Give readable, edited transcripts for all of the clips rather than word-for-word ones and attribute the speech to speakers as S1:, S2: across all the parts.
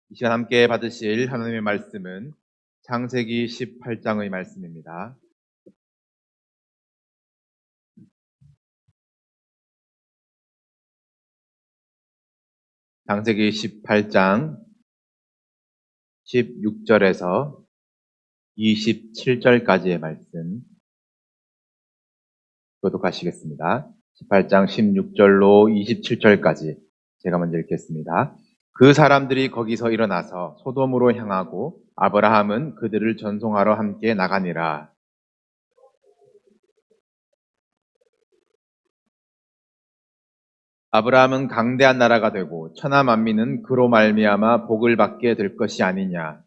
S1: 이 시간 함께 받으실 하나님의 말씀은 창세기 18장의 말씀입니다. 창세기 18장 16절에서 27절까지의 말씀 교독하시겠습니다. 18장 16절로 27절까지 제가 먼저 읽겠습니다. 그 사람들이 거기서 일어나서 소돔으로 향하고 아브라함은 그들을 전송하러 함께 나가니라. 아브라함은 강대한 나라가 되고 천하 만민은 그로 말미암아 복을 받게 될 것이 아니냐.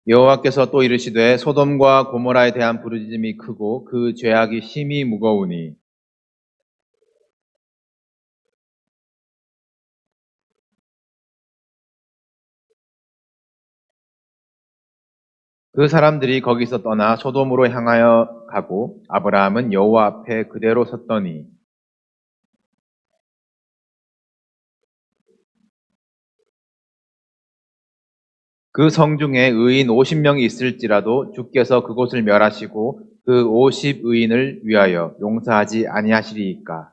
S1: 여호와께서 또 이르시되 소돔과 고모라에 대한 부르짖음이 크고 그 죄악이 심히 무거우니 그 사람들이 거기서 떠나 소돔으로 향하여 가고 아브라함은 여호와 앞에 그대로 섰더니 그 성중에 의인 50명이 있을지라도 주께서 그곳을 멸하시고 그 50의인을 위하여 용서하지 아니하시리이까.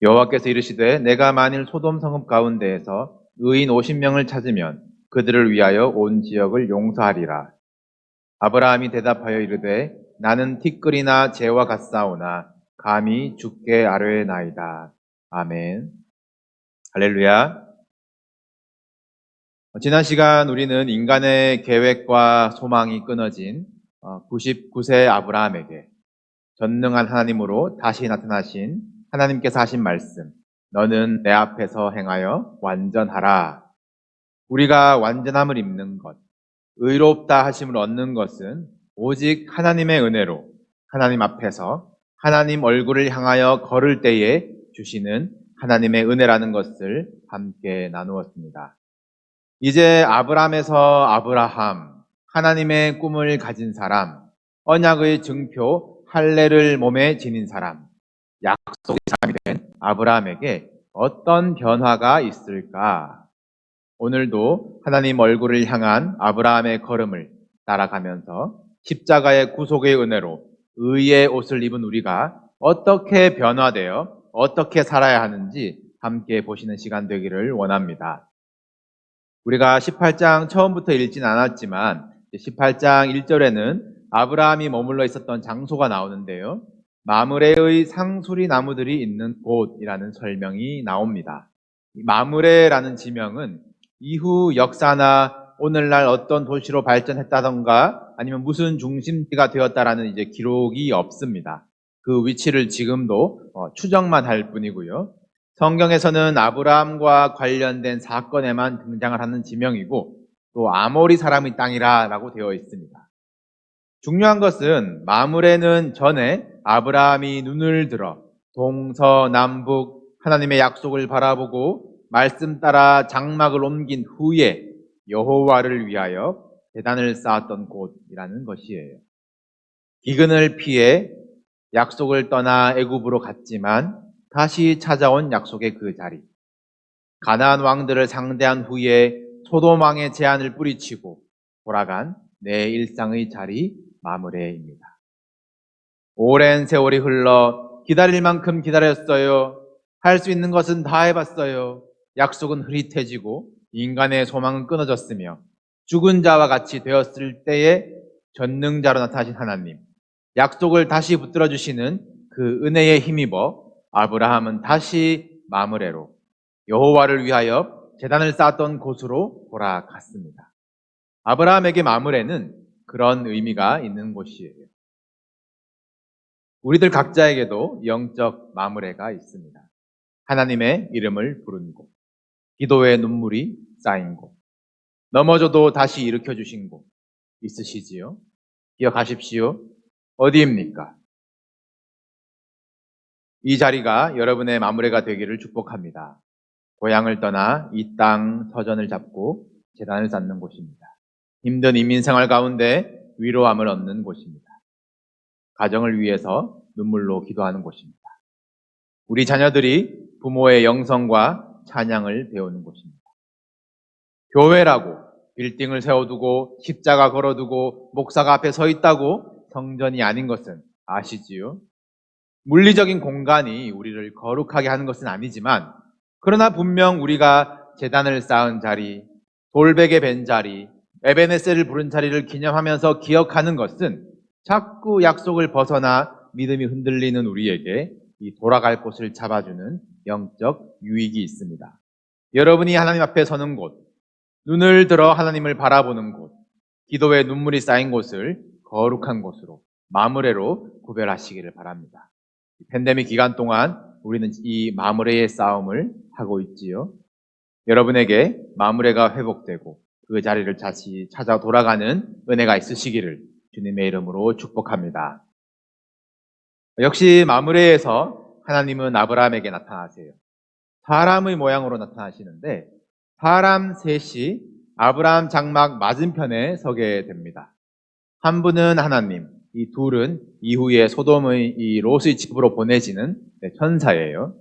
S1: 여호와께서 이르시되 내가 만일 소돔 성읍 가운데에서 의인 50명을 찾으면 그들을 위하여 온 지역을 용서하리라. 아브라함이 대답하여 이르되 나는 티끌이나 재와 같사오나 감히 주께 아뢰나이다. 아멘. 할렐루야. 지난 시간 우리는 인간의 계획과 소망이 끊어진 99세 아브라함에게 전능한 하나님으로 다시 나타나신 하나님께서 하신 말씀, 너는 내 앞에서 행하여 완전하라. 우리가 완전함을 입는 것, 의롭다 하심을 얻는 것은 오직 하나님의 은혜로 하나님 앞에서 하나님 얼굴을 향하여 걸을 때에 주시는 하나님의 은혜라는 것을 함께 나누었습니다. 이제 아브람에서 아브라함, 하나님의 꿈을 가진 사람, 언약의 증표 할례를 몸에 지닌 사람, 약속의 사람이 된 아브라함에게 어떤 변화가 있을까? 오늘도 하나님 얼굴을 향한 아브라함의 걸음을 따라가면서 십자가의 구속의 은혜로 의의 옷을 입은 우리가 어떻게 변화되어 어떻게 살아야 하는지 함께 보시는 시간 되기를 원합니다. 우리가 18장 처음부터 읽진 않았지만 18장 1절에는 아브라함이 머물러 있었던 장소가 나오는데요. 마므레의 상수리 나무들이 있는 곳이라는 설명이 나옵니다. 마므레라는 지명은 이후 역사나 오늘날 어떤 도시로 발전했다던가 아니면 무슨 중심지가 되었다라는 이제 기록이 없습니다. 그 위치를 지금도 추정만 할 뿐이고요. 성경에서는 아브라함과 관련된 사건에만 등장을 하는 지명이고 또 아모리 사람의 땅이라고 되어 있습니다. 중요한 것은 마므레는 전에 아브라함이 눈을 들어 동서남북 하나님의 약속을 바라보고 말씀 따라 장막을 옮긴 후에 여호와를 위하여 제단을 쌓았던 곳이라는 것이에요. 기근을 피해 약속을 떠나 애굽으로 갔지만 다시 찾아온 약속의 그 자리. 가나안 왕들을 상대한 후에 소돔 왕의 제안을 뿌리치고 돌아간 내 일상의 자리 마므레입니다. 오랜 세월이 흘러 기다릴 만큼 기다렸어요. 할 수 있는 것은 다 해봤어요. 약속은 흐릿해지고 인간의 소망은 끊어졌으며 죽은 자와 같이 되었을 때에 전능자로 나타나신 하나님, 약속을 다시 붙들어 주시는 그 은혜에 힘입어 아브라함은 다시 마므레로 여호와를 위하여 제단을 쌓았던 곳으로 돌아갔습니다. 아브라함에게 마므레는 그런 의미가 있는 곳이에요. 우리들 각자에게도 영적 마므레가 있습니다. 하나님의 이름을 부른 곳, 기도의 눈물이 쌓인 곳, 넘어져도 다시 일으켜 주신 곳 있으시지요? 기억하십시오. 어디입니까? 이 자리가 여러분의 마무리가 되기를 축복합니다. 고향을 떠나 이 땅 터전을 잡고 재단을 쌓는 곳입니다. 힘든 인민생활 가운데 위로함을 얻는 곳입니다. 가정을 위해서 눈물로 기도하는 곳입니다. 우리 자녀들이 부모의 영성과 찬양을 배우는 곳입니다. 교회라고 빌딩을 세워두고 십자가 걸어두고 목사가 앞에 서 있다고 성전이 아닌 것은 아시지요? 물리적인 공간이 우리를 거룩하게 하는 것은 아니지만, 그러나 분명 우리가 제단을 쌓은 자리, 돌베개 벤 자리, 에베네셀을 부른 자리를 기념하면서 기억하는 것은 자꾸 약속을 벗어나 믿음이 흔들리는 우리에게 이 돌아갈 곳을 잡아주는 영적 유익이 있습니다. 여러분이 하나님 앞에 서는 곳, 눈을 들어 하나님을 바라보는 곳, 기도에 눈물이 쌓인 곳을 거룩한 곳으로, 마무레로 구별하시기를 바랍니다. 팬데믹 기간 동안 우리는 이 마무레의 싸움을 하고 있지요. 여러분에게 마무레가 회복되고 그 자리를 다시 찾아 돌아가는 은혜가 있으시기를 주님의 이름으로 축복합니다. 역시 마무레에서 하나님은 아브라함에게 나타나세요. 사람의 모양으로 나타나시는데 사람 셋이 아브라함 장막 맞은편에 서게 됩니다. 한 분은 하나님, 이 둘은 이후에 소돔의 이 롯의 집으로 보내지는 천사예요.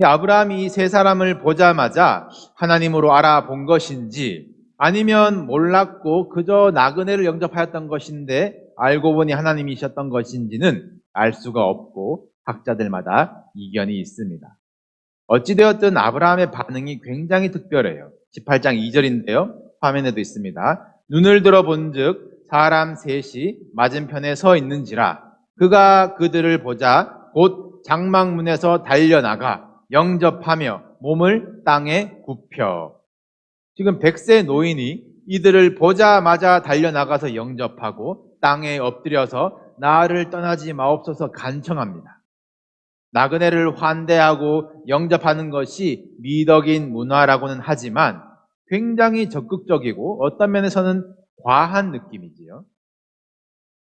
S1: 아브라함이 이 세 사람을 보자마자 하나님으로 알아본 것인지 아니면 몰랐고 그저 나그네를 영접하였던 것인데 알고 보니 하나님이셨던 것인지는 알 수가 없고 학자들마다 이견이 있습니다. 어찌되었든 아브라함의 반응이 굉장히 특별해요. 18장 2절인데요. 화면에도 있습니다. 눈을 들어 본즉 사람 셋이 맞은편에 서 있는지라 그가 그들을 보자 곧 장막문에서 달려나가 영접하며 몸을 땅에 굽혀. 지금 100세 노인이 이들을 보자마자 달려나가서 영접하고 땅에 엎드려서 나를 떠나지 마옵소서 간청합니다. 나그네를 환대하고 영접하는 것이 미덕인 문화라고는 하지만 굉장히 적극적이고 어떤 면에서는 과한 느낌이지요.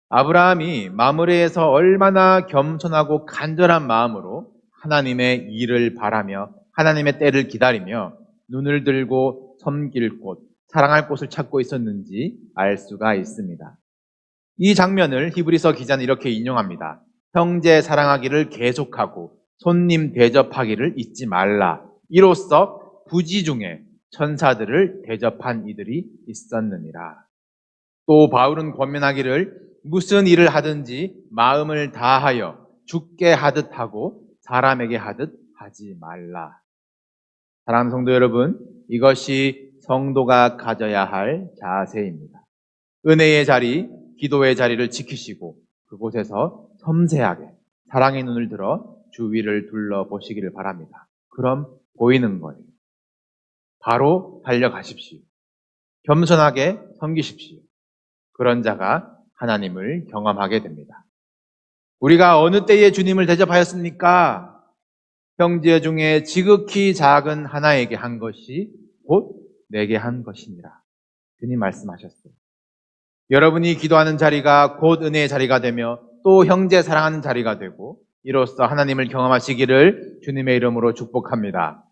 S1: 아브라함이 마므레에서 얼마나 겸손하고 간절한 마음으로 하나님의 일을 바라며 하나님의 때를 기다리며 눈을 들고 섬길 곳, 사랑할 곳을 찾고 있었는지 알 수가 있습니다. 이 장면을 히브리서 기자는 이렇게 인용합니다. 형제 사랑하기를 계속하고 손님 대접하기를 잊지 말라. 이로써 부지 중에 천사들을 대접한 이들이 있었느니라. 또 바울은 권면하기를 무슨 일을 하든지 마음을 다하여 주께 하듯 하고 사람에게 하듯 하지 말라. 사랑하는 성도 여러분, 이것이 성도가 가져야 할 자세입니다. 은혜의 자리, 기도의 자리를 지키시고 그곳에서 섬세하게 사랑의 눈을 들어 주위를 둘러보시기를 바랍니다. 그럼 보이는 거예요. 바로 달려가십시오. 겸손하게 섬기십시오. 그런 자가 하나님을 경험하게 됩니다. 우리가 어느 때에 주님을 대접하였습니까? 형제 중에 지극히 작은 하나에게 한 것이 곧 내게 한 것이니라. 주님 말씀하셨어요. 여러분이 기도하는 자리가 곧 은혜의 자리가 되며 또 형제 사랑하는 자리가 되고 이로써 하나님을 경험하시기를 주님의 이름으로 축복합니다.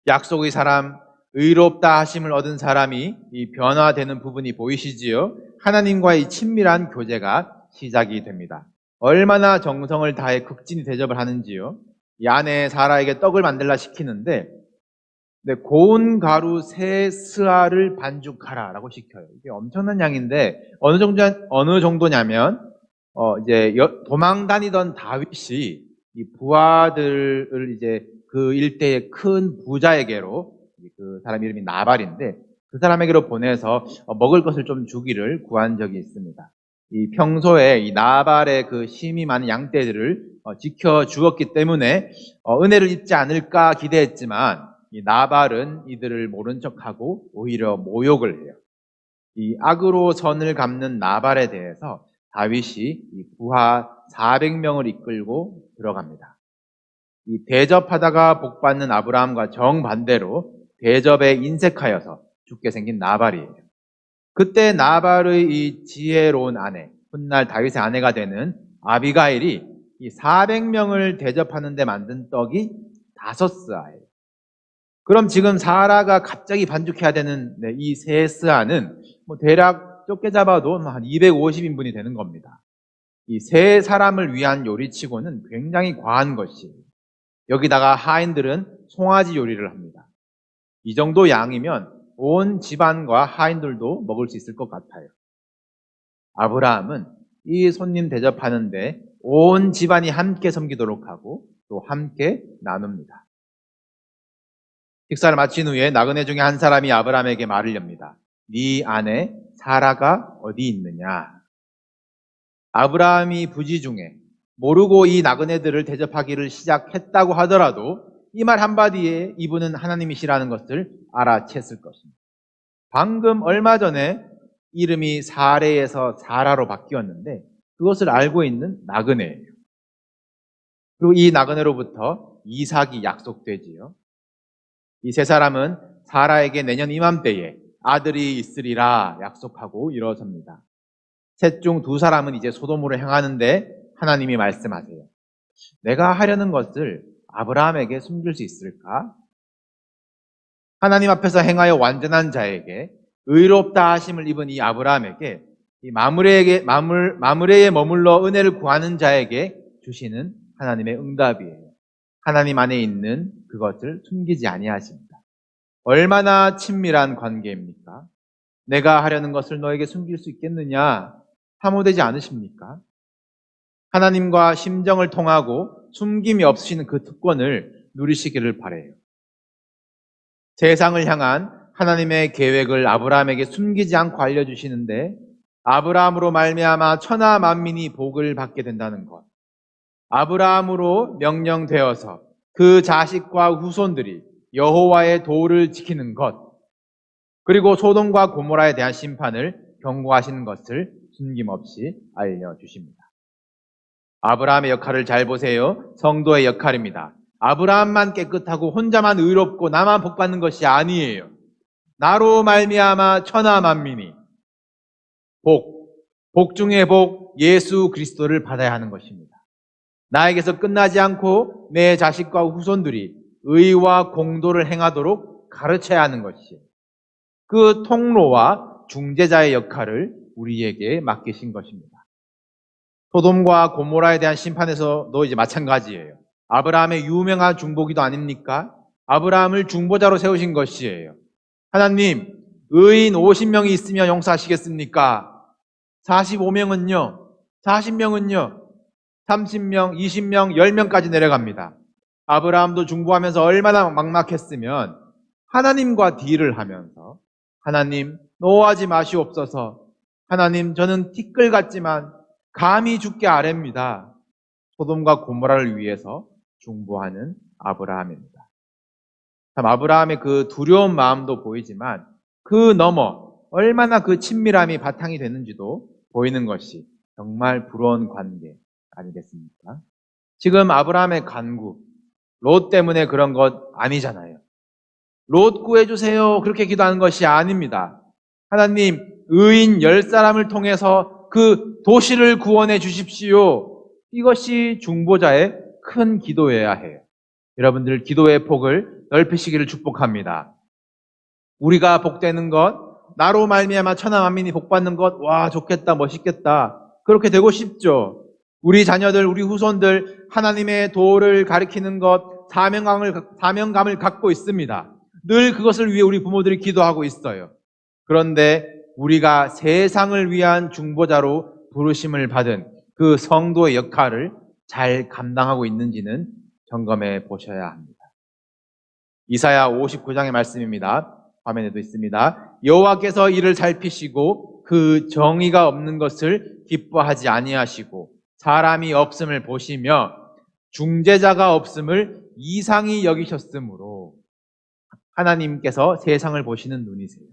S1: 약속의 사람, 의롭다 하심을 얻은 사람이 이 변화되는 부분이 보이시지요? 하나님과의 친밀한 교제가 시작이 됩니다. 얼마나 정성을 다해 극진히 대접을 하는지요? 이 아내 사라에게 떡을 만들라 시키는데 고운 가루 세 스아를 반죽하라라고 시켜요. 이게 엄청난 양인데 어느 정도냐면 이제 도망 다니던 다윗이 이 부하들을 이제 그 일대의 큰 부자에게로 그 사람 이름이 나발인데 그 사람에게로 보내서 먹을 것을 좀 주기를 구한 적이 있습니다. 이 평소에 이 나발의 그 힘이 많은 양떼들을 지켜 주었기 때문에 은혜를 입지 않을까 기대했지만 이 나발은 이들을 모른 척하고 오히려 모욕을 해요. 이 악으로 선을 갚는 나발에 대해서 다윗이 이 부하 400명을 이끌고 들어갑니다. 이 대접하다가 복받는 아브라함과 정반대로 대접에 인색하여서 죽게 생긴 나발이에요. 그때 나발의 이 지혜로운 아내, 훗날 다윗의 아내가 되는 아비가일이 이 400명을 대접하는 데 만든 떡이 5스아예요. 그럼 지금 사라가 갑자기 반죽해야 되는 이 3스아는 대략 좁게 잡아도 한 250인분이 되는 겁니다. 이 3사람을 위한 요리치고는 굉장히 과한 것이에요. 여기다가 하인들은 송아지 요리를 합니다. 이 정도 양이면 온 집안과 하인들도 먹을 수 있을 것 같아요. 아브라함은 이 손님 대접하는데 온 집안이 함께 섬기도록 하고 또 함께 나눕니다. 식사를 마친 후에 나그네 중에 한 사람이 아브라함에게 말을 엽니다. 네 아내 사라가 어디 있느냐? 아브라함이 부지중에 모르고 이 나그네들을 대접하기를 시작했다고 하더라도 이 말 한마디에 이분은 하나님이시라는 것을 알아챘을 것입니다. 방금 얼마 전에 이름이 사레에서 사라로 바뀌었는데 그것을 알고 있는 나그네예요. 그리고 이 나그네로부터 이삭이 약속되지요. 이 3사람은 사라에게 내년 이맘때에 아들이 있으리라 약속하고 일어섭니다. 셋 중 2사람은 이제 소돔으로 향하는데 하나님이 말씀하세요. 내가 하려는 것을 아브라함에게 숨길 수 있을까? 하나님 앞에서 행하여 완전한 자에게 의롭다 하심을 입은 이 아브라함에게 이 마므레에 머물러 은혜를 구하는 자에게 주시는 하나님의 응답이에요. 하나님 안에 있는 그것을 숨기지 아니하십니다. 얼마나 친밀한 관계입니까? 내가 하려는 것을 너에게 숨길 수 있겠느냐? 사모되지 않으십니까? 하나님과 심정을 통하고 숨김이 없으시는 그 특권을 누리시기를 바라요. 세상을 향한 하나님의 계획을 아브라함에게 숨기지 않고 알려주시는데 아브라함으로 말미암아 천하 만민이 복을 받게 된다는 것, 아브라함으로 명령되어서 그 자식과 후손들이 여호와의 도를 지키는 것, 그리고 소돔과 고모라에 대한 심판을 경고하시는 것을 숨김없이 알려주십니다. 아브라함의 역할을 잘 보세요. 성도의 역할입니다. 아브라함만 깨끗하고 혼자만 의롭고 나만 복받는 것이 아니에요. 나로 말미암아 천하 만민이 복 중의 복, 예수 그리스도를 받아야 하는 것입니다. 나에게서 끝나지 않고 내 자식과 후손들이 의와 공도를 행하도록 가르쳐야 하는 것이에요. 그 통로와 중재자의 역할을 우리에게 맡기신 것입니다. 소돔과 고모라에 대한 심판에서도 이제 마찬가지예요. 아브라함의 유명한 중보기도 아닙니까? 아브라함을 중보자로 세우신 것이에요. 하나님, 의인 50명이 있으면 용서하시겠습니까? 45명은요? 40명은요? 30명, 20명, 10명까지 내려갑니다. 아브라함도 중보하면서 얼마나 막막했으면 하나님과 딜을 하면서 하나님, 노하지 마시옵소서. 하나님, 저는 티끌 같지만 감히 주께 아뢰입니다. 소돔과 고모라를 위해서 중보하는 아브라함입니다. 참 아브라함의 그 두려운 마음도 보이지만 그 너머 얼마나 그 친밀함이 바탕이 되는지도 보이는 것이 정말 부러운 관계 아니겠습니까? 지금 아브라함의 간구, 롯 때문에 그런 것 아니잖아요. 롯 구해주세요. 그렇게 기도하는 것이 아닙니다. 하나님, 의인 10사람을 통해서 그 도시를 구원해 주십시오. 이것이 중보자의 큰 기도여야 해요. 여러분들 기도의 폭을 넓히시기를 축복합니다. 우리가 복되는 것, 나로 말미암아 천하 만민이 복받는 것, 와 좋겠다, 멋있겠다. 그렇게 되고 싶죠. 우리 자녀들, 우리 후손들 하나님의 도를 가리키는 것, 사명감을 갖고 있습니다. 늘 그것을 위해 우리 부모들이 기도하고 있어요. 그런데 우리가 세상을 위한 중보자로 부르심을 받은 그 성도의 역할을 잘 감당하고 있는지는 점검해 보셔야 합니다. 이사야 59장의 말씀입니다. 화면에도 있습니다. 여호와께서 이를 살피시고 그 정의가 없는 것을 기뻐하지 아니하시고 사람이 없음을 보시며 중재자가 없음을 이상히 여기셨으므로. 하나님께서 세상을 보시는 눈이세요.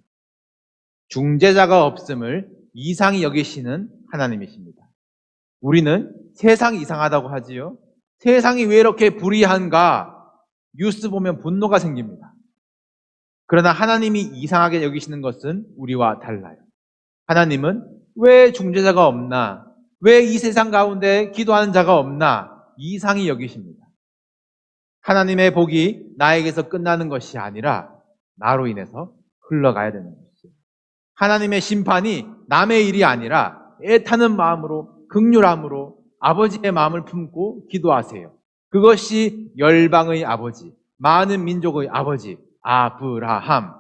S1: 중재자가 없음을 이상히 여기시는 하나님이십니다. 우리는 세상이 이상하다고 하지요. 세상이 왜 이렇게 불의한가? 뉴스 보면 분노가 생깁니다. 그러나 하나님이 이상하게 여기시는 것은 우리와 달라요. 하나님은 왜 중재자가 없나? 왜 이 세상 가운데 기도하는 자가 없나? 이상히 여기십니다. 하나님의 복이 나에게서 끝나는 것이 아니라 나로 인해서 흘러가야 되는 것이에요. 하나님의 심판이 남의 일이 아니라 애타는 마음으로, 긍휼함으로 아버지의 마음을 품고 기도하세요. 그것이 열방의 아버지, 많은 민족의 아버지 아브라함,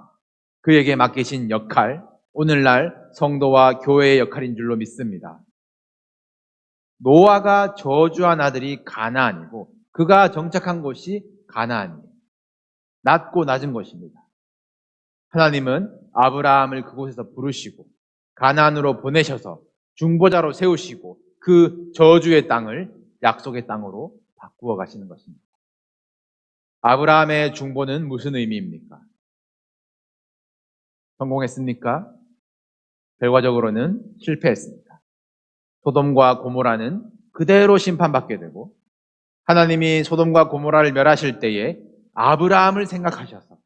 S1: 그에게 맡기신 역할, 오늘날 성도와 교회의 역할인 줄로 믿습니다. 노아가 저주한 아들이 가나안이고 그가 정착한 곳이 가나안이에요. 낮고 낮은 곳입니다. 하나님은 아브라함을 그곳에서 부르시고 가나안으로 보내셔서 중보자로 세우시고 그 저주의 땅을 약속의 땅으로 바꾸어 가시는 것입니다. 아브라함의 중보는 무슨 의미입니까? 성공했습니까? 결과적으로는 실패했습니다. 소돔과 고모라는 그대로 심판받게 되고 하나님이 소돔과 고모라를 멸하실 때에 아브라함을 생각하셔서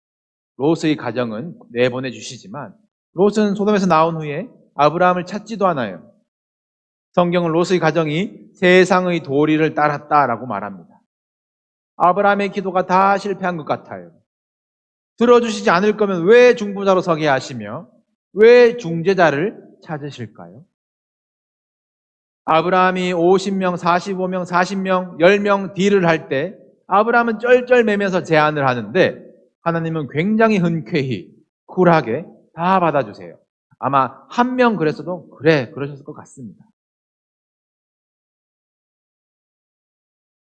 S1: 롯의 가정은 내보내 주시지만 롯은 소돔에서 나온 후에 아브라함을 찾지도 않아요. 성경은 롯의 가정이 세상의 도리를 따랐다라고 말합니다. 아브라함의 기도가 다 실패한 것 같아요. 들어주시지 않을 거면 왜 중보자로 서게 하시며 왜 중재자를 찾으실까요? 아브라함이 50명, 45명, 40명, 10명 딜을 할 때 아브라함은 쩔쩔매면서 제안을 하는데 하나님은 굉장히 흔쾌히 쿨하게 다 받아주세요. 아마 한 명 그랬어도 그래 그러셨을 것 같습니다.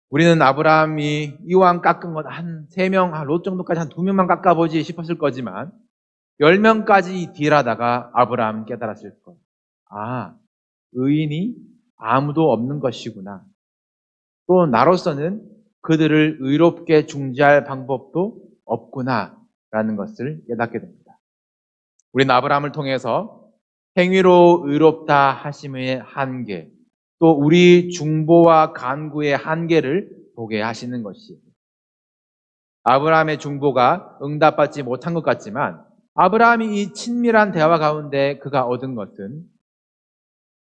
S1: 우리는 아브라함이 이왕 깎은 것 한 3명, 롯 정도까지 한 2명만 깎아보지 싶었을 거지만 10명까지 딜하다가 아브라함 깨달았을 거예요. 아, 의인이 아무도 없는 것이구나. 또 나로서는 그들을 의롭게 중재할 방법도 없구나라는 것을 깨닫게 됩니다. 우리는 아브라함을 통해서 행위로 의롭다 하심의 한계, 또 우리 중보와 간구의 한계를 보게 하시는 것이에요. 아브라함의 중보가 응답받지 못한 것 같지만 아브라함이 이 친밀한 대화 가운데 그가 얻은 것은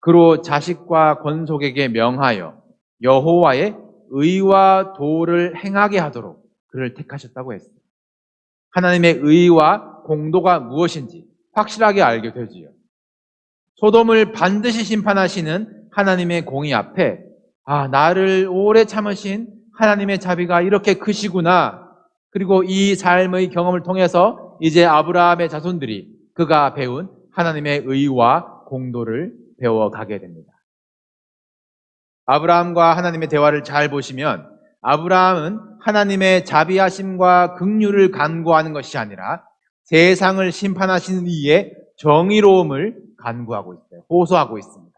S1: 그로 자식과 권속에게 명하여 여호와의 의와 도를 행하게 하도록 그를 택하셨다고 했어요. 하나님의 의와 공도가 무엇인지 확실하게 알게 되지요. 소돔을 반드시 심판하시는 하나님의 공의 앞에 나를 오래 참으신 하나님의 자비가 이렇게 크시구나. 그리고 이 삶의 경험을 통해서 이제 아브라함의 자손들이 그가 배운 하나님의 의와 공도를 배워가게 됩니다. 아브라함과 하나님의 대화를 잘 보시면 아브라함은 하나님의 자비하심과 긍휼을 간구하는 것이 아니라 세상을 심판하시는 이의 정의로움을 간구하고 있어요. 호소하고 있습니다.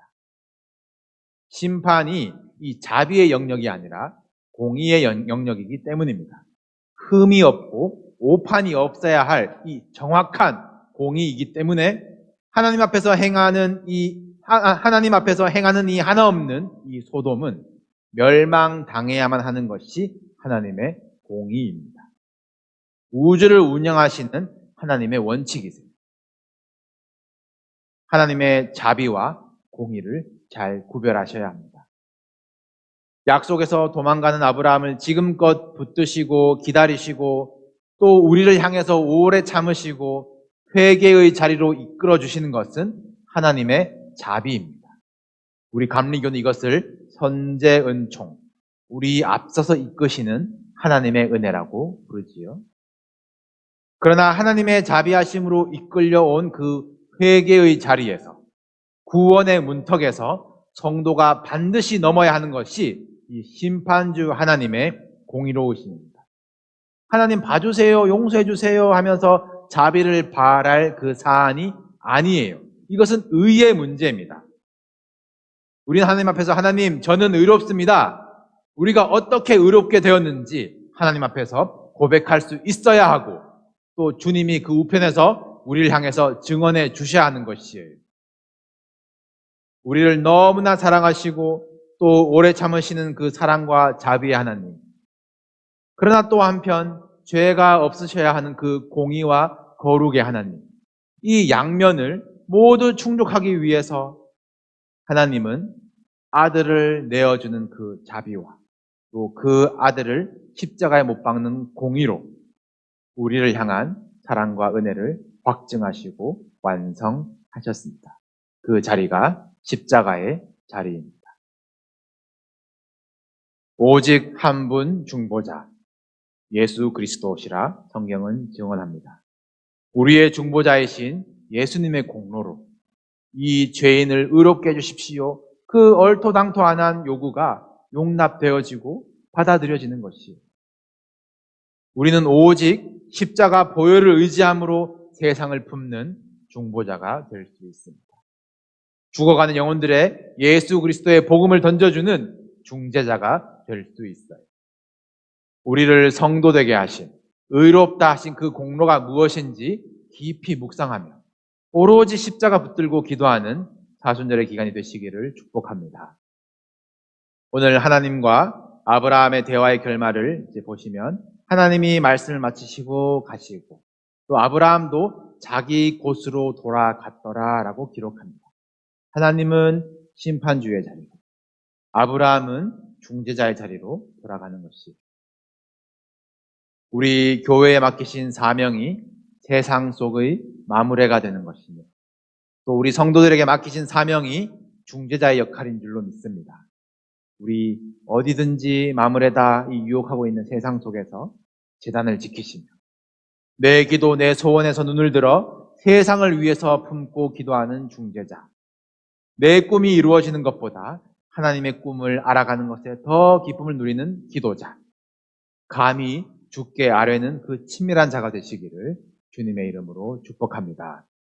S1: 심판이 이 자비의 영역이 아니라 공의의 영역이기 때문입니다. 흠이 없고 오판이 없어야 할 이 정확한 공의이기 때문에 하나님 앞에서 행하는 이 하나 없는 이 소돔은 멸망당해야만 하는 것이 하나님의 공의입니다. 우주를 운영하시는 하나님의 원칙이세요. 하나님의 자비와 공의를 잘 구별하셔야 합니다. 약속에서 도망가는 아브라함을 지금껏 붙드시고 기다리시고 또 우리를 향해서 오래 참으시고 회개의 자리로 이끌어 주시는 것은 하나님의 자비입니다. 우리 감리교는 이것을 선제은총, 우리 앞서서 이끄시는 하나님의 은혜라고 부르지요. 그러나 하나님의 자비하심으로 이끌려온 그 회개의 자리에서 구원의 문턱에서 성도가 반드시 넘어야 하는 것이 이 심판주 하나님의 공의로우심입니다. 하나님 봐주세요, 용서해주세요 하면서 자비를 바랄 그 사안이 아니에요. 이것은 의의 문제입니다. 우리는 하나님 앞에서 하나님 저는 의롭습니다. 우리가 어떻게 의롭게 되었는지 하나님 앞에서 고백할 수 있어야 하고 또 주님이 그 우편에서 우리를 향해서 증언해 주셔야 하는 것이에요. 우리를 너무나 사랑하시고 또 오래 참으시는 그 사랑과 자비의 하나님. 그러나 또 한편 죄가 없으셔야 하는 그 공의와 거룩의 하나님. 이 양면을 모두 충족하기 위해서 하나님은 아들을 내어주는 그 자비와 또 그 아들을 십자가에 못 박는 공의로 우리를 향한 사랑과 은혜를 확증하시고 완성하셨습니다. 그 자리가 십자가의 자리입니다. 오직 한 분 중보자, 예수 그리스도시라 성경은 증언합니다. 우리의 중보자이신 예수님의 공로로 이 죄인을 의롭게 해주십시오. 그 얼토당토안한 요구가 용납되어지고 받아들여지는 것이에요. 우리는 오직 십자가 보혈을 의지함으로 세상을 품는 중보자가 될 수 있습니다. 죽어가는 영혼들의 예수 그리스도의 복음을 던져주는 중재자가 될 수 있어요. 우리를 성도되게 하신, 의롭다 하신 그 공로가 무엇인지 깊이 묵상하며 오로지 십자가 붙들고 기도하는 사순절의 기간이 되시기를 축복합니다. 오늘 하나님과 아브라함의 대화의 결말을 이제 보시면 하나님이 말씀을 마치시고 가시고 또 아브라함도 자기 곳으로 돌아갔더라라고 기록합니다. 하나님은 심판주의 자리고 아브라함은 중재자의 자리로 돌아가는 것이 우리 교회에 맡기신 사명이 세상 속의 마무리가 되는 것이며 또 우리 성도들에게 맡기신 사명이 중재자의 역할인 줄로 믿습니다. 우리 어디든지 마무리다 이 유혹하고 있는 세상 속에서 재단을 지키시며 내 기도, 내 소원에서 눈을 들어 세상을 위해서 품고 기도하는 중재자. 내 꿈이 이루어지는 것보다 하나님의 꿈을 알아가는 것에 더 기쁨을 누리는 기도자. 감히 주께 아뢰는 그 친밀한 자가 되시기를 주님의 이름으로 축복합니다.